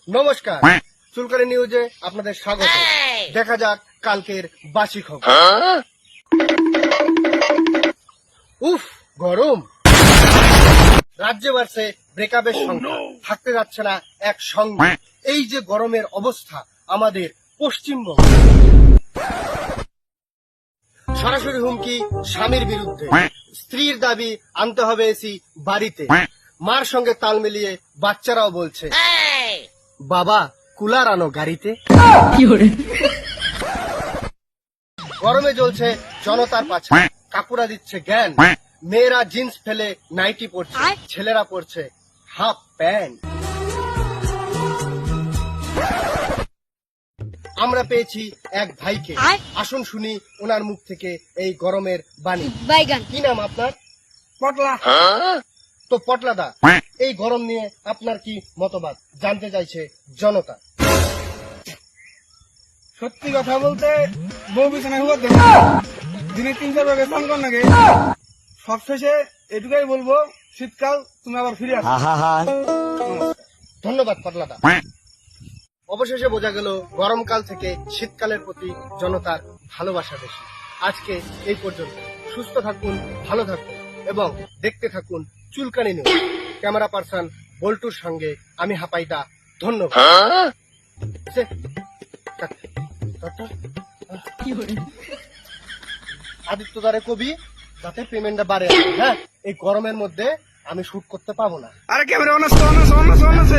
নমস্কার, চুলকানি নিউজে আপনাদের স্বাগত। দেখা যাক কালকের বাসি খবর। উফ, গরম। রাজ্যে বাড়ছে ব্রেকআপের সংখ্যা, থাকতে যাচ্ছে না এক সঙ্গে। এই যে গরমের অবস্থা আমাদের পশ্চিমবঙ্গ, সরাসরি হুমকি স্বামীর বিরুদ্ধে, স্ত্রীর দাবি আনতে হবে এসি বাড়িতে। মার সঙ্গে তাল মিলিয়ে বাচ্চারাও বলছে, বাবা কুলার আনো গাড়িতে। গরমে জ্বলছে জনতার পাছে, কাকুরা দিচ্ছে জ্ঞান। মেয়েরা জিন্স ফেলে নাইটি পরছে, ছেলেরা পরছে হাফ প্যান্ট। আমরা পেয়েছি এক ভাইকে, আসুন শুনি ওনার মুখ থেকে এই গরমের বাণী। কি নাম আপনার? পটলা। তো পটলাদা, এই গরম নিয়ে আপনার কি মতবাদ জানতে চাইছে জনতা। সত্যি কথা বলতে বউ বিছানায় হুয়া দেবে দিনে 3-4 বার স্নান কর নাকি। সবশেষে এটুকাই বলবো, শীতকাল তুমি আবার ফিরে আসো। ধন্যবাদ পটলাদা। অবশেষে বোঝা গেল গরমকাল থেকে শীতকালের প্রতি জনতার ভালোবাসা বেশি। আজকে এই পর্যন্ত। সুস্থ থাকুন, ভালো থাকুন এবং দেখতে থাকুন চুলকানি নিউজ। ক্যামেরা পার্সন বল্টুর সঙ্গে আমি হাপাইদা। ধন্যবাদ। আদিত্যদারে কবি যাতে পেমেন্টটা বাড়ে। হ্যাঁ, এই গরমের মধ্যে আমি শুট করতে পাবো না। আরে ক্যামেরা অন আছে।